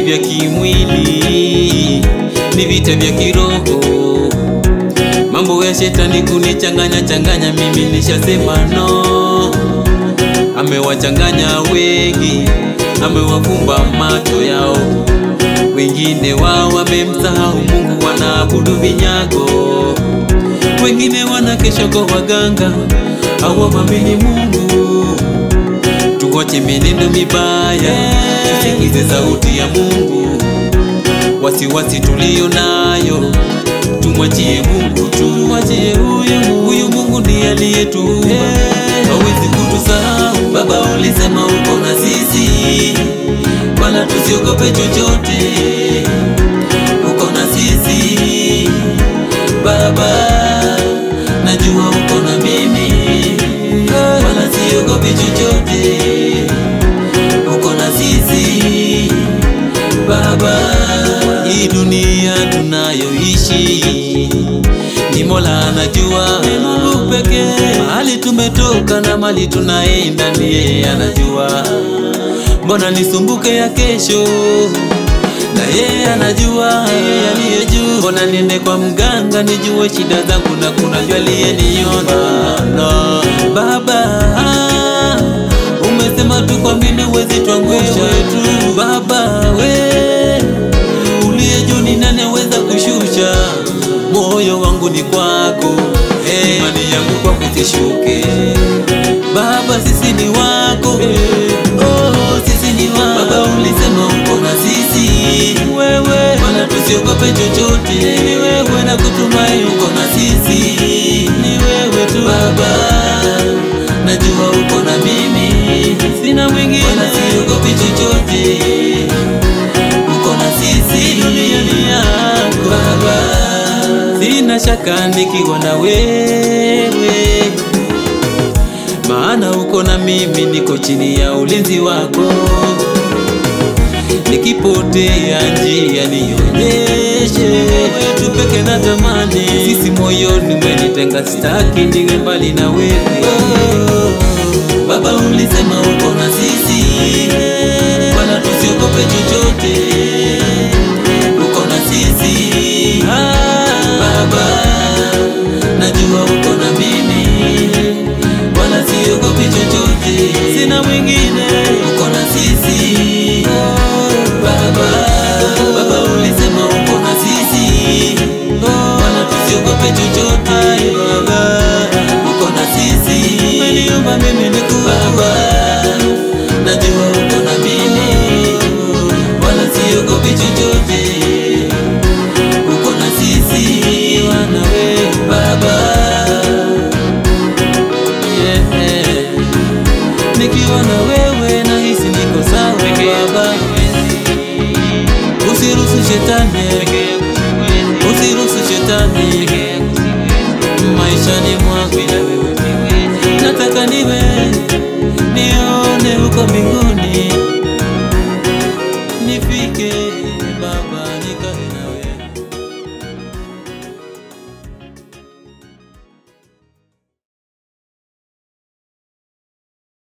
vya kimwili, ni vita vya kiroho. Mambo ya shetani kunichanganya changanya, mimi nishasema no. Amewachanganya wengi, amewafumba macho yao. Wengine wao wamemsahau Mungu, wanaabudu vinyago. Wengine wanakesha kwa waganga, hawamwamini Mungu. Tuwache menendo mibaya, tusikize sauti ya Mungu. Wasiwasi tulio nayo tumwachie Mungu tu. Huyu Mungu ndiye aliyetuumba, hawezi kutusahau. Baba ulisema uko na sisi, wala tusiogope chochote. Uko na sisi Baba, najua uko na mimi, wala siogope chochote. Uko na sisi Baba. Hii dunia tunayoishi ni Mola anajua, ni Mungu pekee. Mahali tumetoka na mahali tunaenda ndiye anajua. Mbona nisumbuke ya kesho, na yeye anajua, yeye aliye juu. Mbona niende kwa mganga nijue shida zangu, na kuna jua aliyeniona. No. Baba, umesema tukwamini huwezi tuangusha tu. Baba we uliye juu, ni nani aweza kushusha? Moyo wangu ni kwako, imani yangu kwako isishuke. Baba sisi ni wako, oh sisi ni wako. Baba ulisema uko na sisi, wewe wala tusiogope chochote. Ni wewe na kutumaini, uko na sisi, ni wewe tu. Baba najua uko na mimi, sina mwingine, wala siogope chochote. Uko na sisi, dunia ni yako Baba. Sina shaka nikiwa na wewe, maana uko na mimi, niko chini ya ulinzi wako. Nikipotea njia nionyeshe, wewe tu peke na tamani. Sisi moyoni umenitenga, sitaki niwe mbali na wewe. Baba ulisema uko na sisi, wala tusiogope chochote. Uko na sisi Baba, najua uko na mimi, wala siogopi chochote. Sina mwingine, uko na sisi Baba. Baba ulisema uko na sisi, wala tusiogope chochote. Baba uko na sisi, umeniumba mimi niku Baba, najua uko na mimi, wala siogopi chochote. Uko na sisi wanawe Baba, yeah. Nikiwa na wewe nahisi niko sawa Baba. Usiruhusu shetani, usiruhusu shetani maishani mwangu. Nataka niwe nione uko mbinguni.